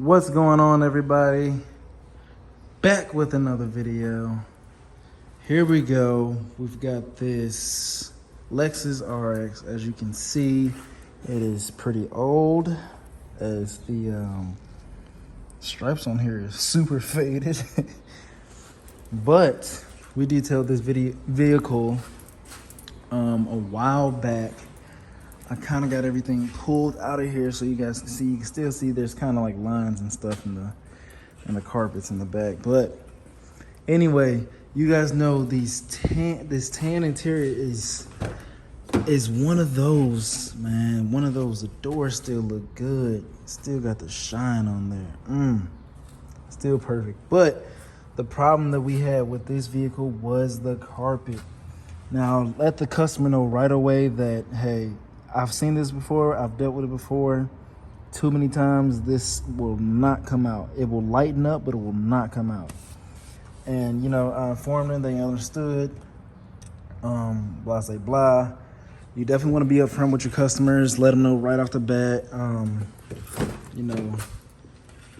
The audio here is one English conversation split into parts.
What's going on, everybody? Back with another video. Here we go. We've got this Lexus RX. As you can see, it is pretty old, as the stripes on here is super faded. But we detailed this vehicle a while back. I kind of got everything pulled out of here so you guys can see. You can still see there's kind of like lines and stuff in the carpets in the back. But anyway, you guys know this tan interior is one of those, man. One of those. The doors still look good. Still got the shine on there. Still perfect. But the problem that we had with this vehicle was the carpet. Now, let the customer know right away that, hey, I've seen this before. I've dealt with it before too many times. This will not come out. It will lighten up, but it will not come out. And, you know, I informed them. They understood. Blah, say blah. You definitely want to be upfront with your customers. Let them know right off the bat. You know,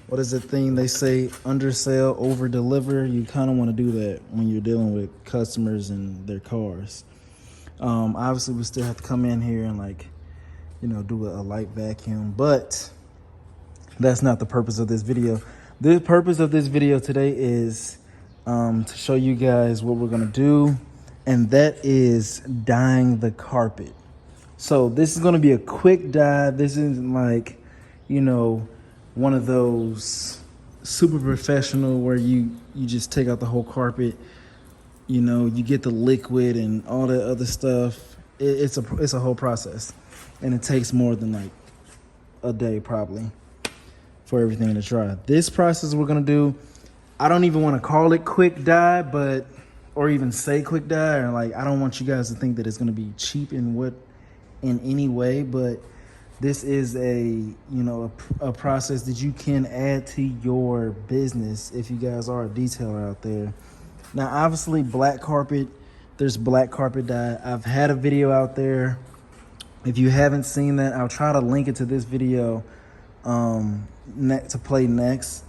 what is the thing they say? Undersell, over deliver. You kind of want to do that when you're dealing with customers and their cars. Obviously, we still have to come in here and, like, you know, do a light vacuum, but that's not the purpose of this video. The purpose of this video today is to show you guys what we're gonna do, and that is dyeing the carpet. So this is gonna be a quick dye. This isn't like, you know, one of those super professional where you just take out the whole carpet. You know, you get the liquid and all that other stuff. It's a whole process, and it takes more than like a day probably for everything to dry. This process we're gonna do, I don't even want to call it quick dye, or even say quick dye, or like, I don't want you guys to think that it's gonna be cheap in any way. But this is a process that you can add to your business if you guys are a detailer out there. Now, obviously, black carpet, there's black carpet dye. I've had a video out there. If you haven't seen that, I'll try to link it to this video to play next.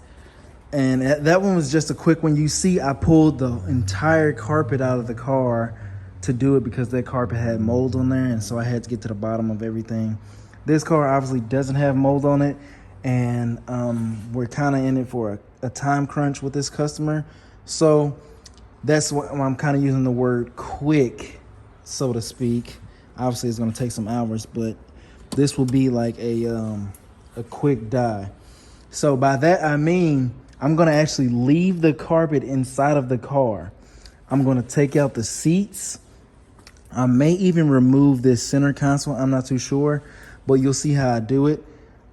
And that one was just a quick one. You see, I pulled the entire carpet out of the car to do it because that carpet had mold on there, and so I had to get to the bottom of everything. This car obviously doesn't have mold on it, and we're kind of in it for a time crunch with this customer. So that's why I'm kind of using the word quick, so to speak. Obviously, it's going to take some hours, but this will be like a quick dye. So by that, I mean, I'm going to actually leave the carpet inside of the car. I'm going to take out the seats. I may even remove this center console. I'm not too sure, but you'll see how I do it.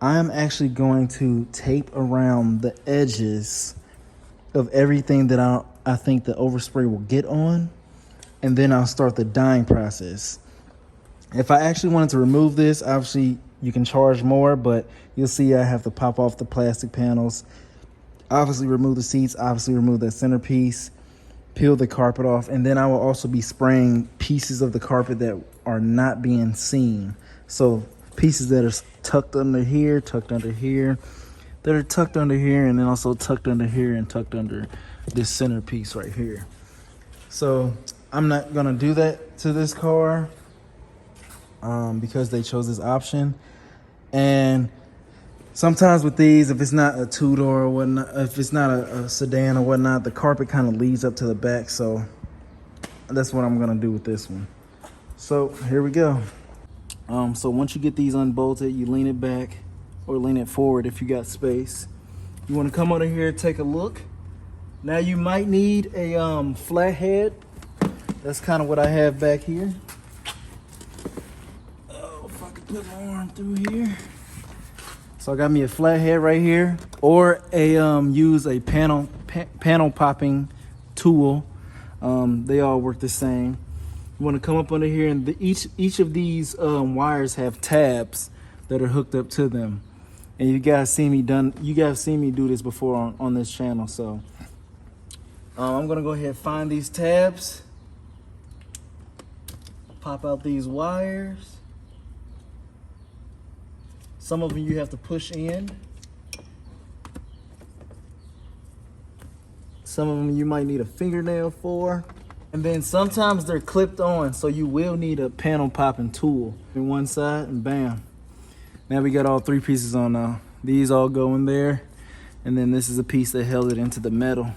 I'm actually going to tape around the edges of everything that I think the overspray will get on, and then I'll start the dyeing process. If I actually wanted to remove this, obviously you can charge more, but you'll see I have to pop off the plastic panels, obviously remove the seats, obviously remove that centerpiece, peel the carpet off, and then I will also be spraying pieces of the carpet that are not being seen. So pieces that are tucked under here, that are tucked under here, and then also tucked under here and tucked under this centerpiece right here. So I'm not gonna do that to this car because they chose this option. And sometimes with these, if it's not a two-door or whatnot, if it's not a sedan or whatnot, the carpet kind of leads up to the back. So that's what I'm gonna do with this one. So here we go. So once you get these unbolted, you lean it back or lean it forward if you got space. You want to come under here, take a look. Now you might need a flathead. That's kind of what I have back here. Oh, if I could put my arm through here. So I got me a flathead right here, or use a panel popping tool. They all work the same. You want to come up under here, and each of these wires have tabs that are hooked up to them. And you guys seen me do this before on this channel. So I'm gonna go ahead and find these tabs, pop out these wires. Some of them you have to push in. Some of them you might need a fingernail for. And then sometimes they're clipped on, so you will need a panel popping tool. In one side, and bam. Now we got all 3 pieces on now. These all go in there. And then this is a piece that held it into the metal.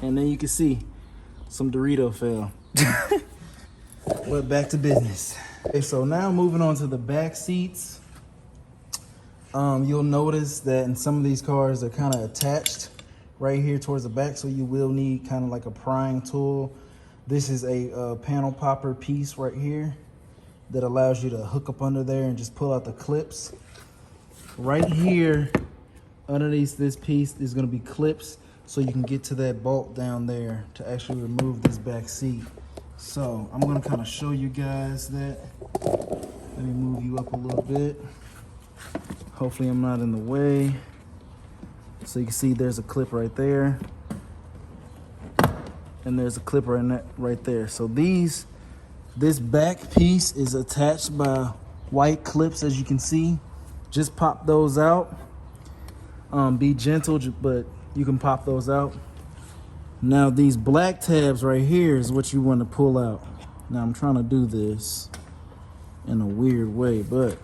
And then you can see some Dorito fell. But back to business. Okay, so now moving on to the back seats. You'll notice that in some of these cars, they're kind of attached right here towards the back. So you will need kind of like a prying tool. This is a panel popper piece right here that allows you to hook up under there and just pull out the clips. Right here, underneath this piece is going to be clips so you can get to that bolt down there to actually remove this back seat. So I'm going to kind of show you guys that. Let me move you up a little bit. Hopefully I'm not in the way. So you can see there's a clip right there. And there's a clip right there. So this back piece is attached by white clips, as you can see. Just pop those out. Be gentle, but you can pop those out. Now these black tabs right here is what you want to pull out. Now I'm trying to do this in a weird way, but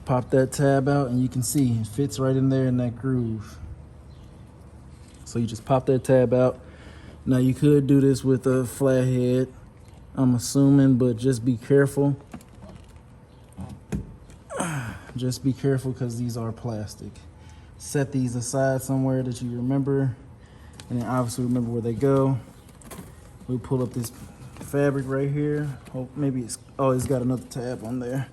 pop that tab out and you can see it fits right in there in that groove. So you just pop that tab out. Now you could do this with a flathead, I'm assuming, but just be careful. Just be careful because these are plastic. Set these aside somewhere that you remember, and then obviously remember where they go. We pull up this fabric right here. Hope maybe it's got another tab on there.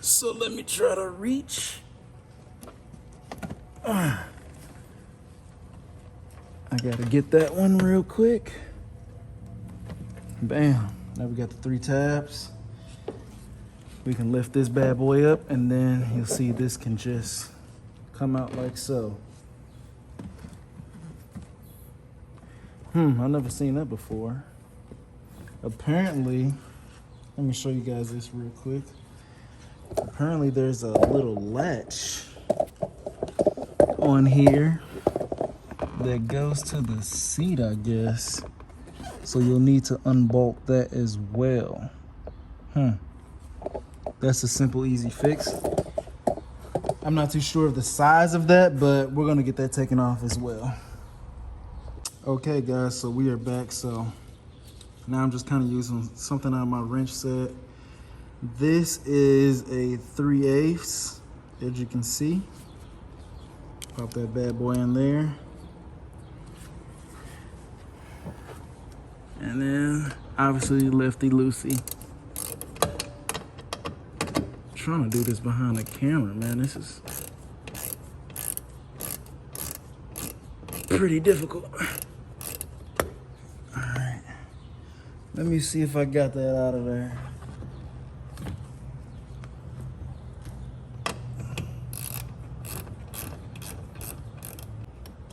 So let me try to reach. I gotta get that one real quick. Bam. Now we got the 3 tabs. We can lift this bad boy up and then you'll see this can just come out like so. I've never seen that before. Apparently, let me show you guys this real quick. Apparently there's a little latch on here that goes to the seat, I guess. So you'll need to unbolt that as well. That's a simple, easy fix. I'm not too sure of the size of that, but we're gonna get that taken off as well. Okay guys, so we are back. So now I'm just kind of using something out of my wrench set. This is a 3/8, as you can see. Pop that bad boy in there. And then obviously lefty loosey. Trying to do this behind the camera, man. This is pretty difficult. All right, let me see if I got that out of there.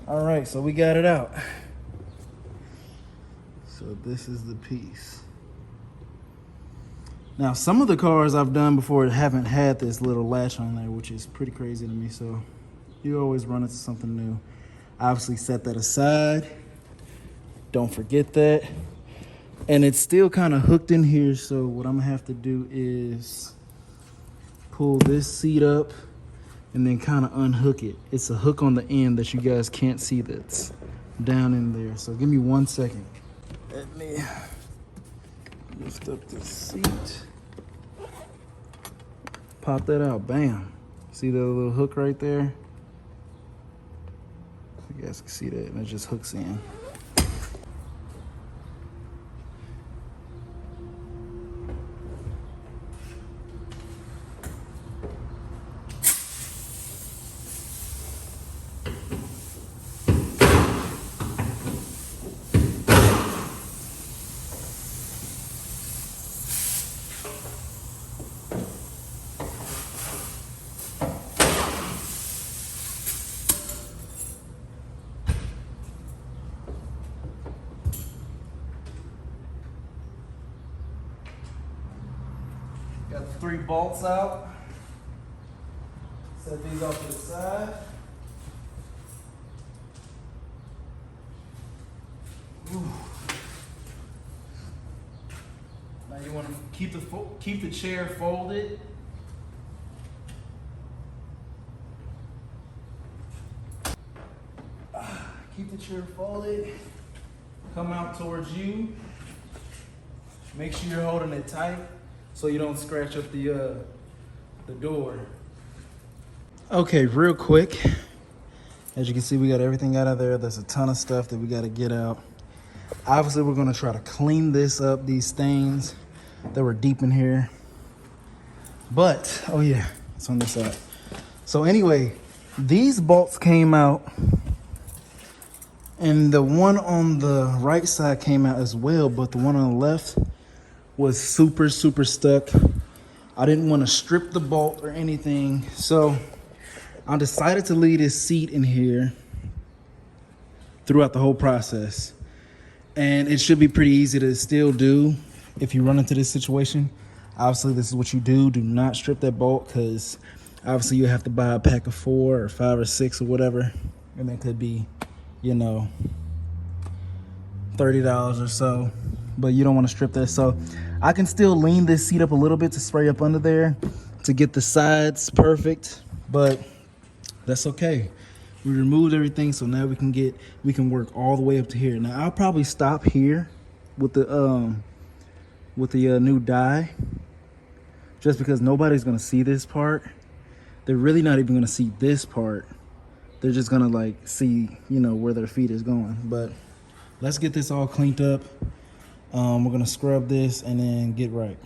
All right, so we got it out. So this is the piece. Now, some of the cars I've done before haven't had this little latch on there, which is pretty crazy to me. So you always run into something new. Obviously set that aside. Don't forget that. And it's still kind of hooked in here. So what I'm gonna have to do is pull this seat up and then kind of unhook it. It's a hook on the end that you guys can't see that's down in there. So give me 1 second. Let me lift up the seat. Pop that out, bam. See that little hook right there? You guys can see that, and it just hooks in. Got the 3 bolts out. Set these off to the side. Now you want to keep the chair folded. Keep the chair folded. Come out towards you. Make sure you're holding it tight so you don't scratch up the door. Okay, real quick. As you can see, we got everything out of there. There's a ton of stuff that we got to get out. Obviously, we're going to try to clean this up, these stains that were deep in here. But, oh yeah, it's on this side. So anyway, these bolts came out. And the one on the right side came out as well, but the one on the left was super stuck. I didn't want to strip the bolt or anything, so I decided to leave this seat in here throughout the whole process. And it should be pretty easy to still do if you run into this situation. Obviously, this is what you do. Do not strip that bolt, because obviously you have to buy a pack of 4 or 5 or 6 or whatever, and that could be, you know, $30 or so, but you don't want to strip that. So I can still lean this seat up a little bit to spray up under there to get the sides perfect, but that's okay. We removed everything, so now we can work all the way up to here. Now I'll probably stop here with the new die, just because nobody's gonna see this part. They're really not even gonna see this part. They're just gonna like see, you know, where their feet is going. But let's get this all cleaned up. We're gonna scrub this and then get right.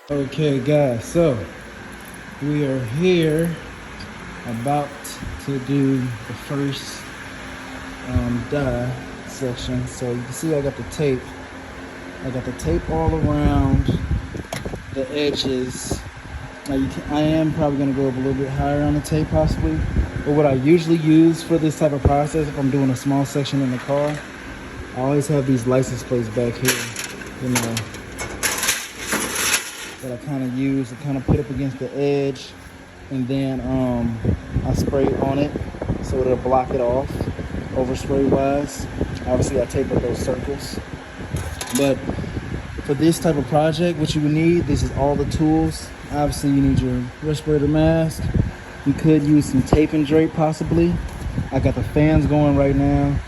Okay guys, so we are here about to do the first die section. So you can see I got the tape. I got the tape all around the edges. Now I am probably going to go up a little bit higher on the tape possibly. But what I usually use for this type of process, if I'm doing a small section in the car, I always have these license plates back here, you know, that I kind of use to kind of put up against the edge, and then I spray on it so it'll block it off overspray wise. Obviously I tape up those circles, but for this type of project, what you would need, this is all the tools. Obviously you need your respirator mask. You could use some tape and drape possibly. I got the fans going right now,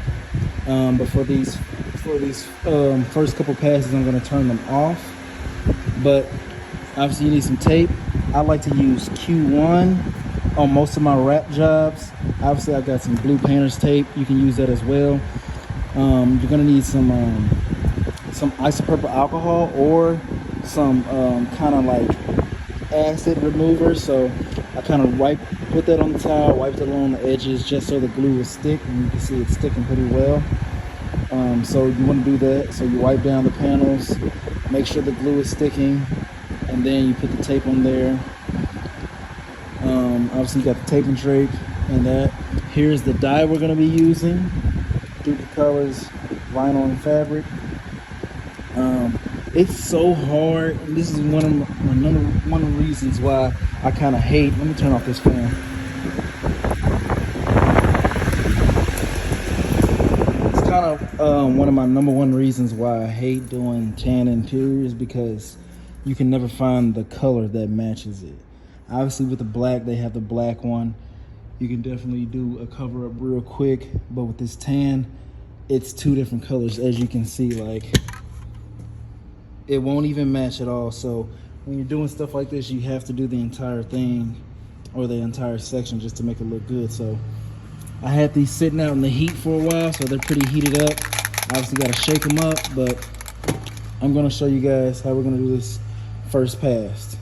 but for these first couple passes I'm going to turn them off. But obviously you need some tape. I like to use Q1 on most of my wrap jobs. Obviously I got some blue painter's tape. You can use that as well. You're gonna need some isopropyl alcohol or some kind of like acid remover. So I kind of put that on the towel, wiped it along the edges just so the glue will stick, and you can see it's sticking pretty well. So you want to do that. So you wipe down the panels, make sure the glue is sticking, and then you put the tape on there. Obviously you got the tape and drape and that. Here's the dye we're going to be using. Duty colors, vinyl and fabric. It's so hard, and this is one of the reasons why I kind of hate. Let me turn off this fan. It's kind of one of my number one reasons why I hate doing tan interiors, because you can never find the color that matches it. Obviously with the black, they have the black one. You can definitely do a cover up real quick, but with this tan, it's 2 different colors, as you can see. Like, it won't even match at all. So when you're doing stuff like this, you have to do the entire thing or the entire section just to make it look good. So I had these sitting out in the heat for a while, so they're pretty heated up. Obviously got to shake them up, but I'm going to show you guys how we're going to do this first pass.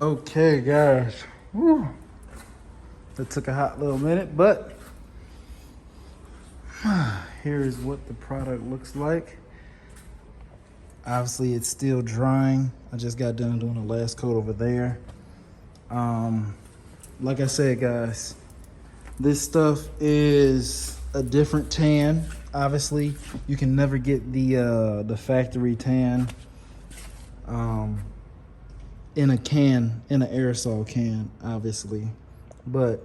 Okay, guys. Whew. That took a hot little minute, but here is what the product looks like. Obviously, it's still drying. I just got done doing the last coat over there. Like I said, guys, this stuff is a different tan. Obviously, you can never get the factory tan in a can, in an aerosol can, obviously. But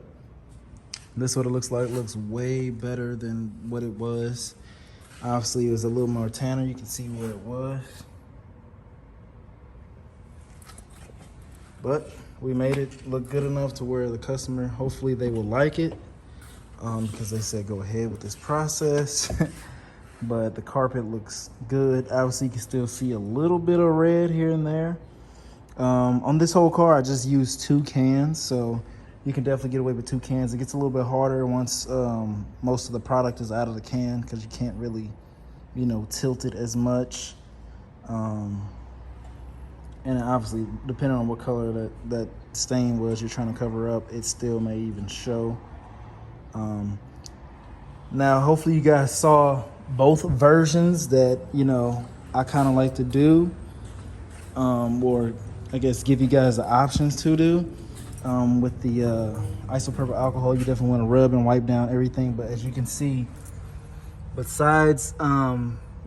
this is what it looks like. It looks way better than what it was. Obviously, it was a little more tanner. You can see where it was. But we made it look good enough to where the customer, hopefully they will like it, because they said go ahead with this process. But the carpet looks good. Obviously, you can still see a little bit of red here and there. On this whole car, I just used 2 cans, so you can definitely get away with 2 cans. It gets a little bit harder once most of the product is out of the can, because you can't really, you know, tilt it as much. And obviously, depending on what color that stain was you're trying to cover up, it still may even show. Now, hopefully you guys saw both versions that, you know, I kind of like to do, or I guess give you guys the options to do. With the isopropyl alcohol, you definitely want to rub and wipe down everything. But as you can see, besides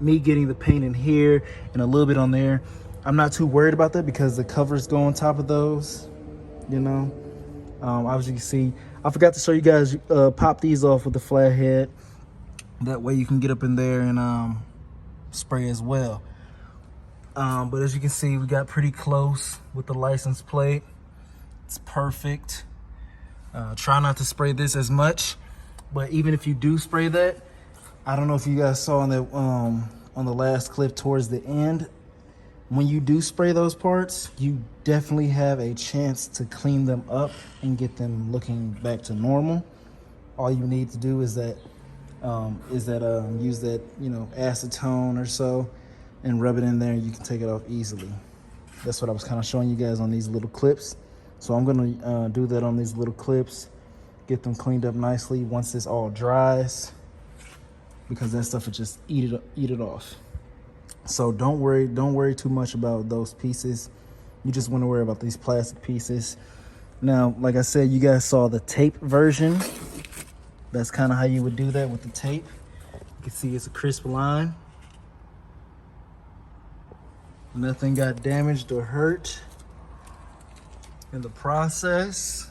me getting the paint in here and a little bit on there, I'm not too worried about that because the covers go on top of those, you know. As you can see, I forgot to show you guys, pop these off with the flat head. That way you can get up in there and spray as well. But as you can see, we got pretty close with the license plate. It's perfect. Try not to spray this as much, but even if you do spray that, I don't know if you guys saw on the last clip towards the end, when you do spray those parts, you definitely have a chance to clean them up and get them looking back to normal. All you need to do is use that, you know, acetone or so and rub it in there. You can take it off easily. That's what I was kind of showing you guys on these little clips. So I'm gonna do that on these little clips, get them cleaned up nicely once this all dries, because that stuff will just eat it off. So don't worry too much about those pieces. You just want to worry about these plastic pieces. Now, like I said, you guys saw the tape version. That's kind of how you would do that with the tape. You can see it's a crisp line. Nothing got damaged or hurt in the process.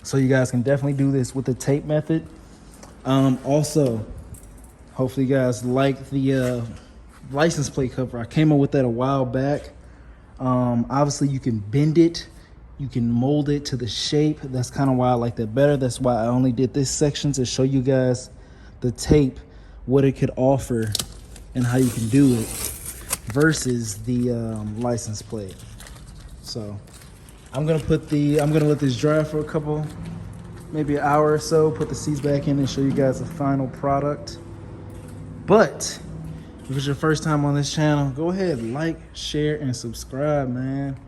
So you guys can definitely do this with the tape method. Also, hopefully you guys like the license plate cover. I came up with that a while back. Obviously you can bend it, you can mold it to the shape. That's kind of why I like that better. That's why I only did this section, to show you guys the tape, what it could offer and how you can do it versus the license plate. So I'm gonna let this dry for a couple, maybe an hour or so, put the seats back in and show you guys the final product. But if it's your first time on this channel, go ahead, like, share, and subscribe, man.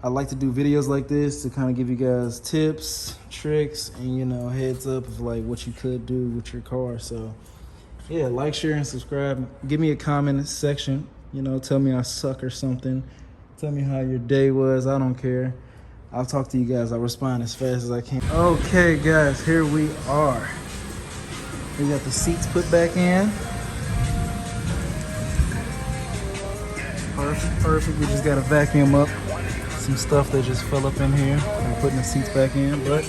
I like to do videos like this to kind of give you guys tips, tricks, and, you know, heads up of like what you could do with your car. So yeah, like, share, and subscribe. Give me a comment section, you know, tell me I suck or something. Tell me how your day was, I don't care. I'll talk to you guys, I'll respond as fast as I can. Okay guys, here we are. We got the seats put back in. Perfect. We just gotta vacuum up some stuff that just fell up in here. We're putting the seats back in, but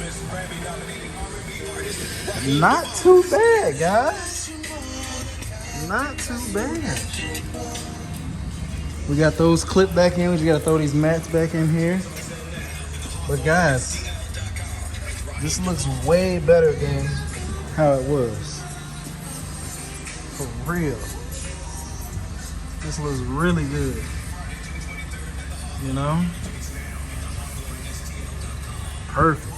not too bad, guys. Not too bad. We got those clipped back in. We just gotta throw these mats back in here. But guys, this looks way better than how it was. For real. This looks really good. You know? Perfect.